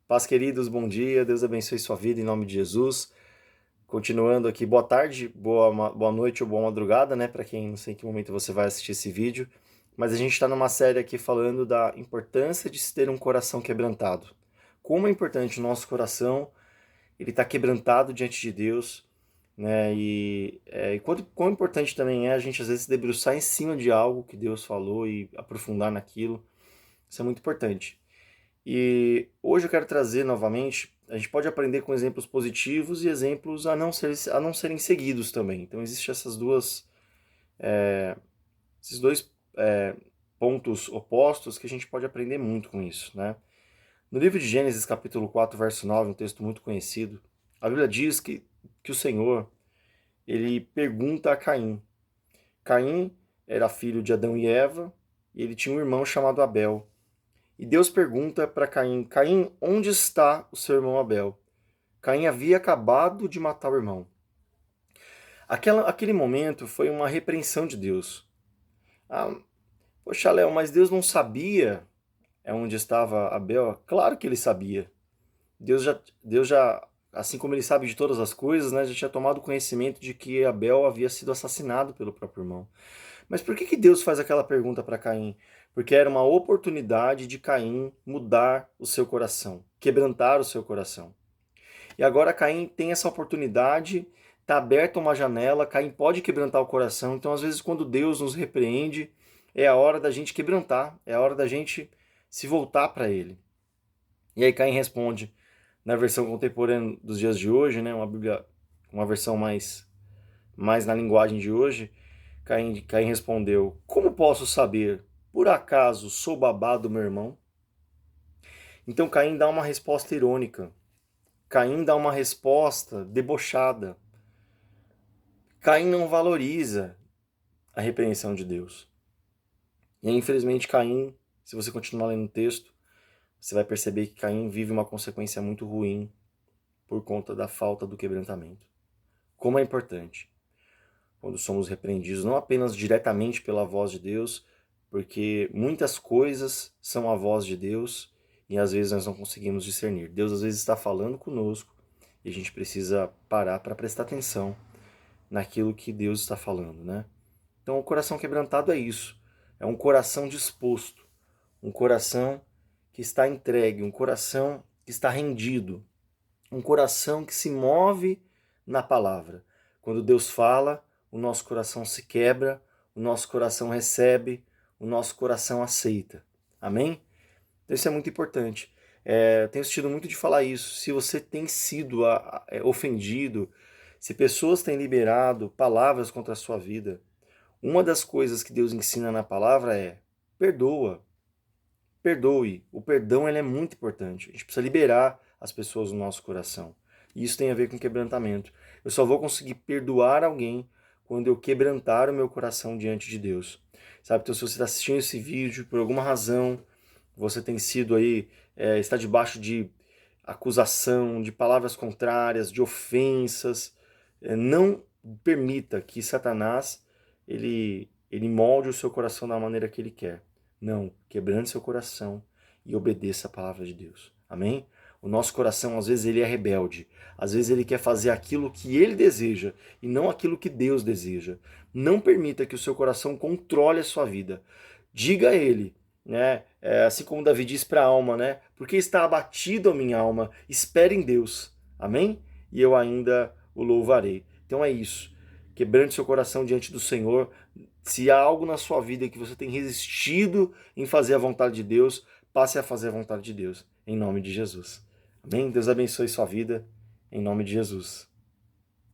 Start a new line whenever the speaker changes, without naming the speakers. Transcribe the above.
Paz, queridos, bom dia, Deus abençoe sua vida em nome de Jesus. Continuando aqui, boa tarde, boa noite ou boa madrugada, né? Para quem não sei em que momento você vai assistir esse vídeo. Mas a gente está numa série aqui falando da importância de se ter um coração quebrantado. Como é importante o nosso coração, ele está quebrantado diante de Deus, né? E quão importante também é a gente às vezes se debruçar em cima de algo que Deus falou e aprofundar naquilo. Isso é muito importante. E hoje eu quero trazer novamente, a gente pode aprender com exemplos positivos e exemplos a não serem seguidos também. Então existem esses dois pontos opostos que a gente pode aprender muito com isso, né? No livro de Gênesis, capítulo 4, verso 9, um texto muito conhecido, a Bíblia diz que o Senhor, ele pergunta a Caim. Caim era filho de Adão e Eva, e ele tinha um irmão chamado Abel. E Deus pergunta para Caim: Caim, onde está o seu irmão Abel? Caim havia acabado de matar o irmão. Aquele momento foi uma repreensão de Deus. Ah, poxa, Léo, mas Deus não sabia onde estava Abel? Claro que ele sabia. Deus já, assim como ele sabe de todas as coisas, né, já tinha tomado conhecimento de que Abel havia sido assassinado pelo próprio irmão. Mas por que Deus faz aquela pergunta para Caim? Porque era uma oportunidade de Caim mudar o seu coração, quebrantar o seu coração. E agora Caim tem essa oportunidade, está aberta uma janela, Caim pode quebrantar o coração. Então, às vezes, quando Deus nos repreende, é a hora da gente quebrantar, é a hora da gente se voltar para Ele. E aí Caim responde, na versão contemporânea dos dias de hoje, né, uma Bíblia, uma versão mais na linguagem de hoje, Caim respondeu: Como posso saber? Por acaso sou babá do meu irmão? Então Caim dá uma resposta irônica. Caim dá uma resposta debochada. Caim não valoriza a repreensão de Deus. E aí, infelizmente, Caim, se você continuar lendo o texto, você vai perceber que Caim vive uma consequência muito ruim por conta da falta do quebrantamento. Como é importante quando somos repreendidos, não apenas diretamente pela voz de Deus, porque muitas coisas são a voz de Deus e às vezes nós não conseguimos discernir. Deus às vezes está falando conosco e a gente precisa parar para prestar atenção naquilo que Deus está falando, né? Então o coração quebrantado é isso, é um coração disposto, um coração que está entregue, um coração que está rendido, um coração que se move na palavra. Quando Deus fala, o nosso coração se quebra, o nosso coração recebe, o nosso coração aceita. Amém? Então isso é muito importante. Tenho sentido muito de falar isso. Se você tem sido ofendido, se pessoas têm liberado palavras contra a sua vida, uma das coisas que Deus ensina na palavra é: perdoa, perdoe. O perdão ele é muito importante. A gente precisa liberar as pessoas do nosso coração. E isso tem a ver com quebrantamento. Eu só vou conseguir perdoar alguém quando eu quebrantar o meu coração diante de Deus. Sabe? Então, se você está assistindo esse vídeo, por alguma razão, você tem sido aí, está debaixo de acusação, de palavras contrárias, de ofensas, não permita que Satanás ele molde o seu coração da maneira que ele quer. Não, quebrante seu coração e obedeça a palavra de Deus. Amém? O nosso coração, às vezes, ele é rebelde. Às vezes, ele quer fazer aquilo que ele deseja e não aquilo que Deus deseja. Não permita que o seu coração controle a sua vida. Diga a ele, né? Assim como Davi diz para a alma, né? Porque está abatido a minha alma, espere em Deus. Amém? E eu ainda o louvarei. Então é isso. Quebrante seu coração diante do Senhor. Se há algo na sua vida que você tem resistido em fazer a vontade de Deus, passe a fazer a vontade de Deus, em nome de Jesus. Amém? Deus abençoe sua vida, em nome de Jesus.